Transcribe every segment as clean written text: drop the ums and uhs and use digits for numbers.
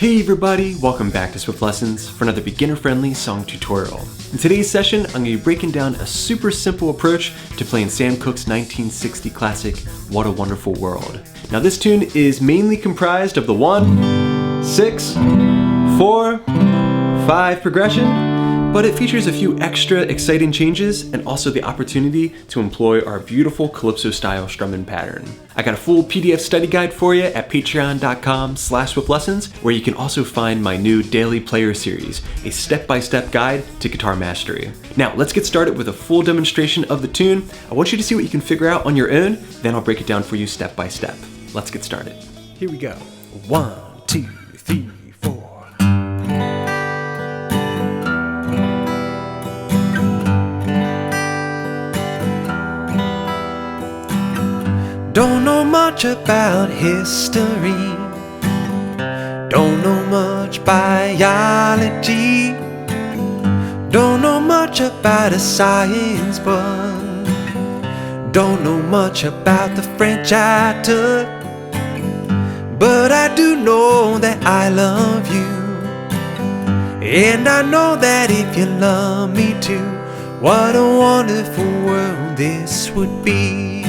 Hey everybody, welcome back to Swiftlessons for another beginner-friendly song tutorial. In today's session, I'm going to be breaking down a super simple approach to playing Sam Cooke's 1960 classic, What a Wonderful World. Now this tune is mainly comprised of the 1, 6, 4, 5 progression, but it features a few extra exciting changes and also the opportunity to employ our beautiful calypso style strumming pattern. I got a full PDF study guide for you at patreon.com/swiftlessons, where you can also find my new daily player series, a step-by-step guide to guitar mastery. Now let's get started with a full demonstration of the tune. I want you to see what you can figure out on your own, then I'll break it down for you step by step. Let's get started. Here we go. 1, 2, 3, 4. Don't know much about history, don't know much biology, don't know much about a science book, don't know much about the French I took, but I do know that I love you, and I know that if you love me too, what a wonderful world this would be.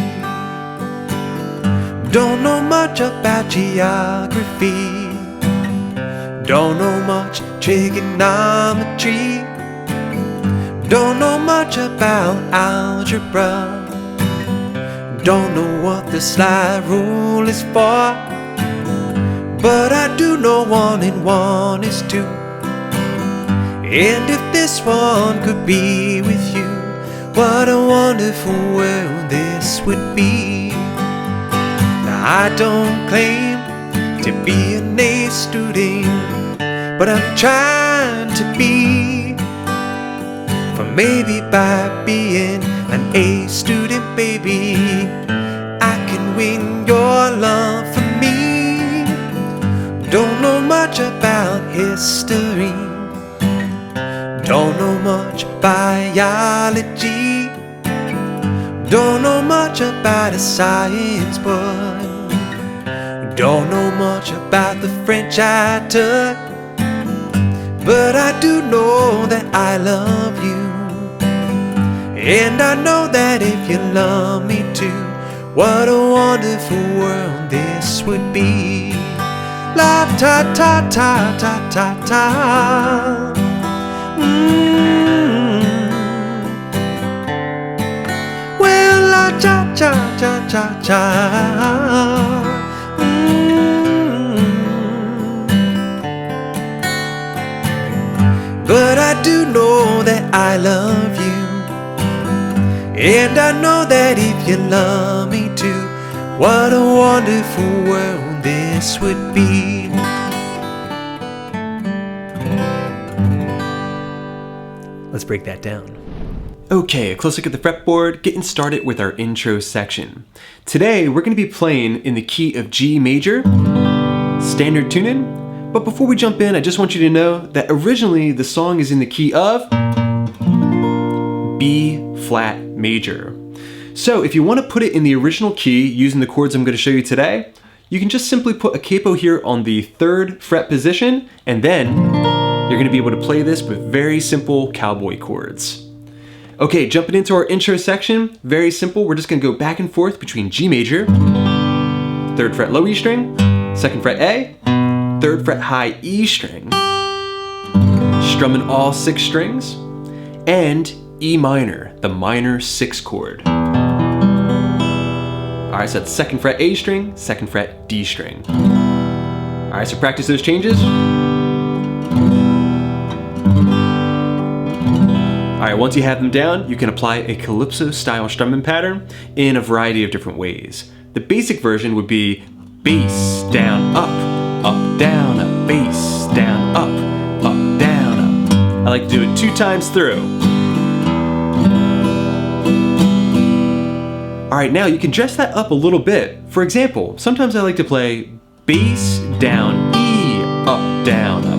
Don't know much about geography, don't know much trigonometry, don't know much about algebra, don't know what the slide rule is for, but I do know 1 and 1 is 2. And if this one could be with you, what a wonderful world this would be. I don't claim to be an A student, but I'm trying to be. For maybe by being an A student, baby, I can win your love for me. Don't know much about history, don't know much biology, don't know much about a science book, don't know much about the French I took, but I do know that I love you, and I know that if you love me too, what a wonderful world this would be. La ta ta ta ta ta ta. Well, la cha cha cha cha cha. But I do know that I love you, and I know that if you love me too, what a wonderful world this would be. Let's break that down. Okay, a close look at the fretboard, getting started with our intro section. Today, we're going to be playing in the key of G major, standard tuning. But before we jump in, I just want you to know that originally the song is in the key of B flat major. So if you want to put it in the original key using the chords I'm going to show you today, you can just simply put a capo here on the 3rd fret position, and then you're going to be able to play this with very simple cowboy chords. Okay, jumping into our intro section, very simple. We're just going to go back and forth between G major, 3rd fret low E string, 2nd fret A, 3rd fret high E string, strumming all 6 strings, and E minor, the minor 6 chord. Alright, so that's 2nd fret A string, 2nd fret D string. Alright, so practice those changes. Alright, once you have them down, you can apply a calypso style strumming pattern in a variety of different ways. The basic version would be bass, down, up, down, up, bass, down, up, down, up. I like to do it 2 times through. Alright, now you can dress that up a little bit. For example, sometimes I like to play bass, down, E, up, down, up.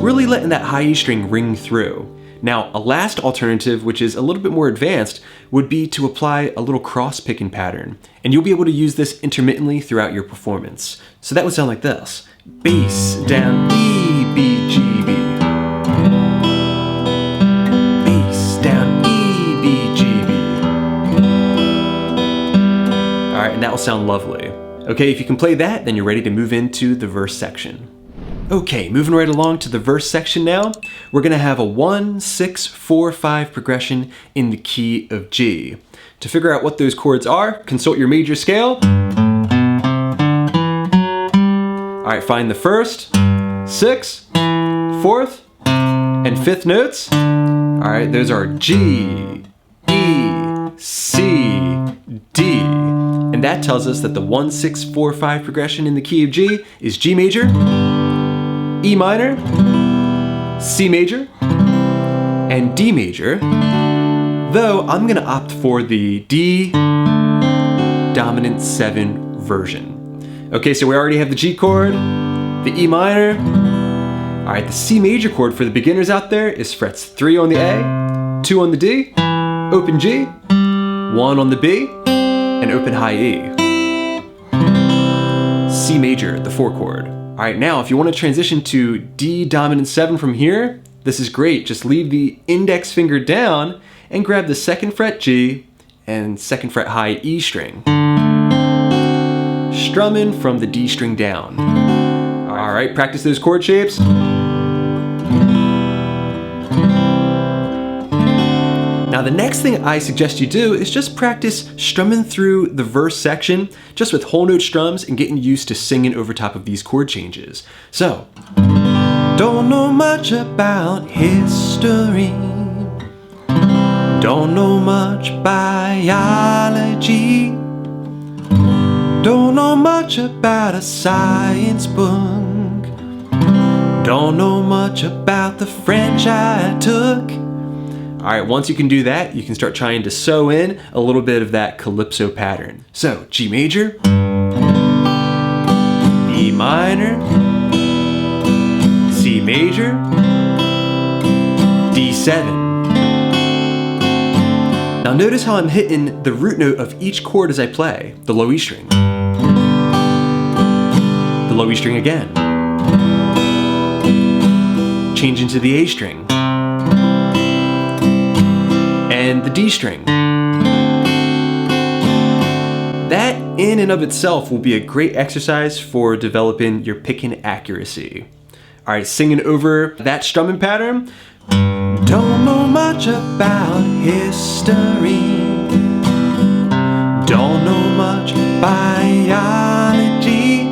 Really letting that high E string ring through. Now, a last alternative, which is a little bit more advanced, would be to apply a little cross-picking pattern. And you'll be able to use this intermittently throughout your performance. So that would sound like this. Bass, down, E, B, G, B. Bass, down, E, B, G, B. All right, and that will sound lovely. Okay, if you can play that, then you're ready to move into the verse section. Okay, moving right along to the verse section now. We're gonna have a 1, 6, 4, 5 progression in the key of G. To figure out what those chords are, consult your major scale. All right, find the 1st, 6th, 4th, and 5th notes. All right, those are G, E, C, D. And that tells us that the 1, 6, 4, 5 progression in the key of G is G major, E minor, C major, and D major, though I'm gonna opt for the D dominant 7 version. Okay, so we already have the G chord, the E minor. All right, the C major chord for the beginners out there is frets 3 on the A, 2 on the D, open G, 1 on the B, and open high E. C major, the 4 chord. All right, now if you want to transition to D dominant 7 from here, this is great. Just leave the index finger down and grab the 2nd fret G and 2nd fret high E string. Strumming from the D string down. All right, practice those chord shapes. Now the next thing I suggest you do is just practice strumming through the verse section just with whole note strums and getting used to singing over top of these chord changes. So, Don't know much about history. Don't know much biology. Don't know much about a science book. Don't know much about the French I took. all right, once you can do that, you can start trying to sew in a little bit of that calypso pattern. So, G major, E minor, C major, D7. Now notice how I'm hitting the root note of each chord as I play, the low E string. The low E string again. Change into the A string. And the D string. That in and of itself will be a great exercise for developing your picking accuracy. All right, singing over that strumming pattern. Don't know much about history. Don't know much biology.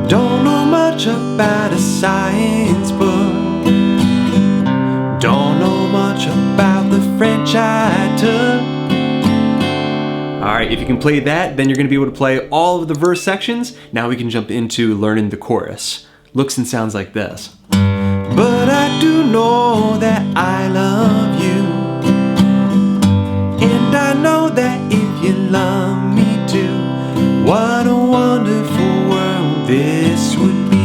Don't know much about a science book. Don't know much about the French I took. All right, if you can play that, then you're gonna be able to play all of the verse sections. Now we can jump into learning the chorus. Looks and sounds like this. But I do know that I love you, and I know that if you love me too, what a wonderful world this would be.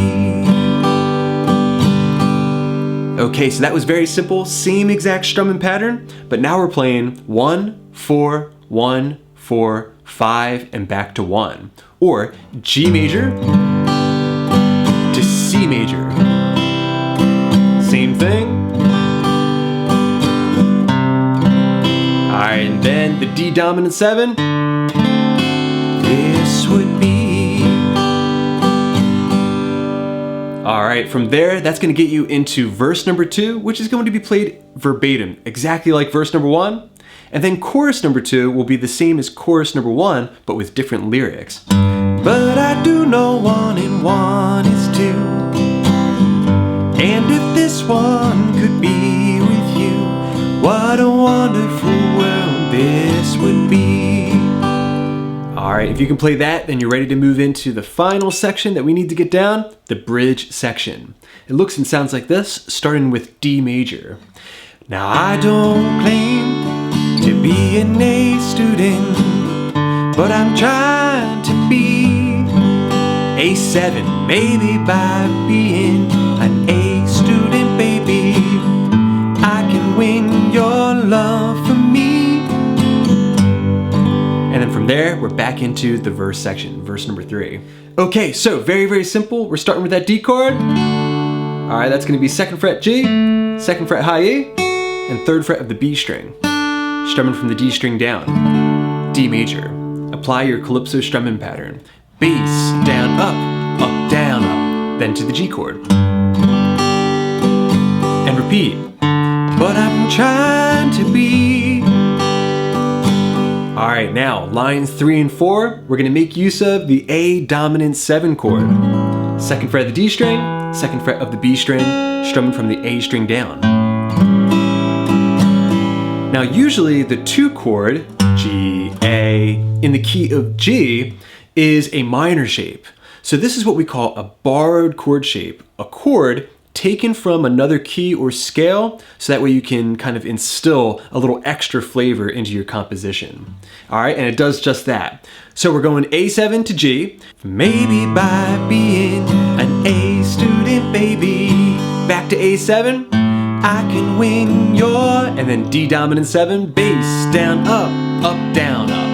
Okay, so that was very simple, same exact strumming pattern, but now we're playing 1, 4, 1, 4, 5, and back to 1. Or G major to C major. Same thing. All right, and then the D dominant 7. This would be. All right, from there, that's gonna get you into verse number 2, which is going to be played verbatim, exactly like verse number 1. And then chorus number 2 will be the same as chorus number 1, but with different lyrics. But I do know 1 and 1 is 2. And if this one could be with you, what a wonderful world this would be. All right, if you can play that, then you're ready to move into the final section that we need to get down, the bridge section. It looks and sounds like this, starting with D major. Now I don't claim to be an A student, but I'm trying to be A7, maybe by being an A student, baby. From there, we're back into the verse section, verse number 3. Okay, so very, very simple. We're starting with that D chord. All right, that's gonna be 2nd fret G, 2nd fret high E, and 3rd fret of the B string. Strumming from the D string down. D major. Apply your calypso strumming pattern. Bass, down, up, down, up. Then to the G chord. And repeat. But I'm trying to be. All right, now lines 3 and 4, we're gonna make use of the A dominant 7 chord. 2nd fret of the D string, 2nd fret of the B string, strumming from the A string down. Now usually the 2 chord, G, A, in the key of G is a minor shape. So this is what we call a borrowed chord shape, a chord taken from another key or scale, so that way you can kind of instill a little extra flavor into your composition. All right, and it does just that. So we're going A7 to G. Maybe by being an A student, baby. Back to A7, I can win your, and then D dominant 7, bass, down, up, down, up.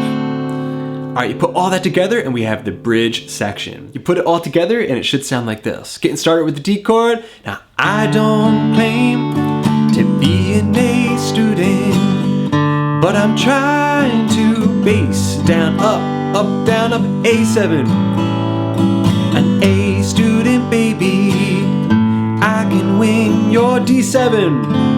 All right, you put all that together and we have the bridge section. You put it all together and it should sound like this. Getting started with the D chord. Now, I don't claim to be an A student, but I'm trying to bass, down, up, down, up, A7. An A student, baby, I can win your D7.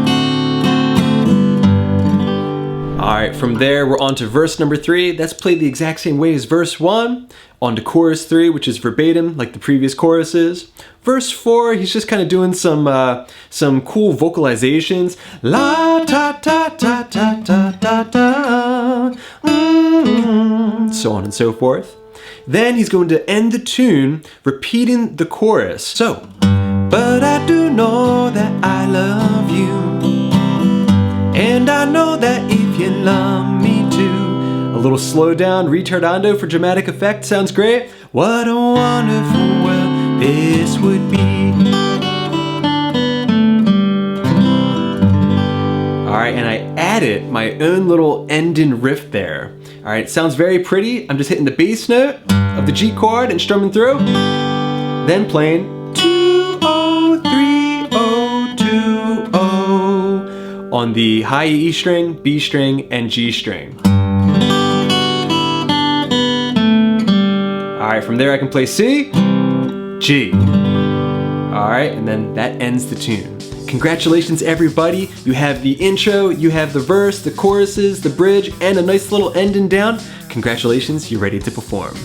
All right, from there, we're on to verse number 3. That's played the exact same way as verse 1. On to chorus 3, which is verbatim, like the previous choruses. Verse 4, he's just kind of doing some cool vocalizations. La ta ta ta ta ta ta ta. So on and so forth. Then he's going to end the tune repeating the chorus. So, but I do know that I love you, and I know that if you love me too. A little slow down retardando for dramatic effect sounds great. What a wonderful world this would be. All right, and I added my own little ending riff there. All right, sounds very pretty. I'm just hitting the bass note of the G chord and strumming through, then playing 2-0-3-0-2-0 on the high E string, B string, and G string. All right, from there I can play C, G. All right, and then that ends the tune. Congratulations, everybody. You have the intro, you have the verse, the choruses, the bridge, and a nice little ending down. Congratulations, you're ready to perform.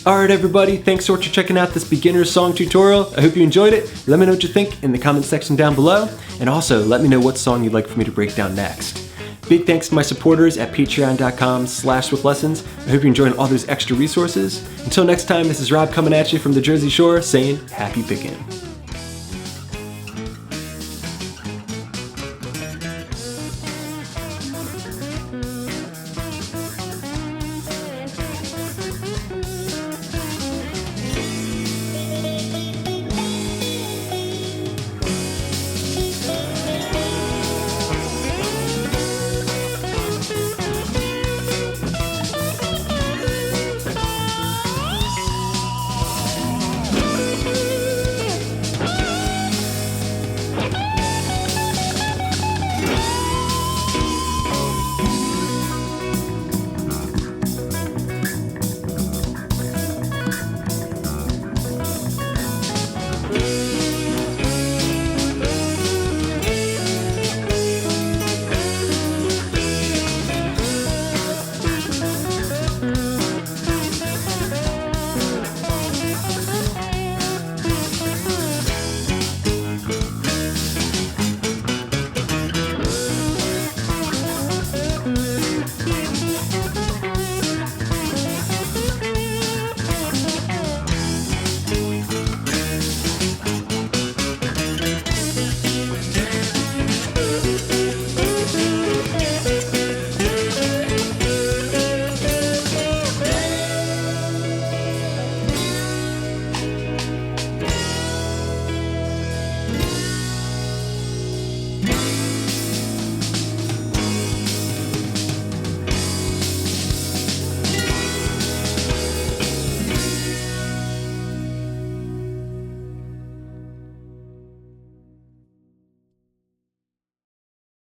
All right, everybody, thanks so much for checking out this beginner song tutorial. I hope you enjoyed it. Let me know what you think in the comment section down below. And also, let me know what song you'd like for me to break down next. Big thanks to my supporters at patreon.com/Swiftlessons. I hope you're enjoying all those extra resources. Until next time, this is Rob coming at you from the Jersey Shore saying happy picking.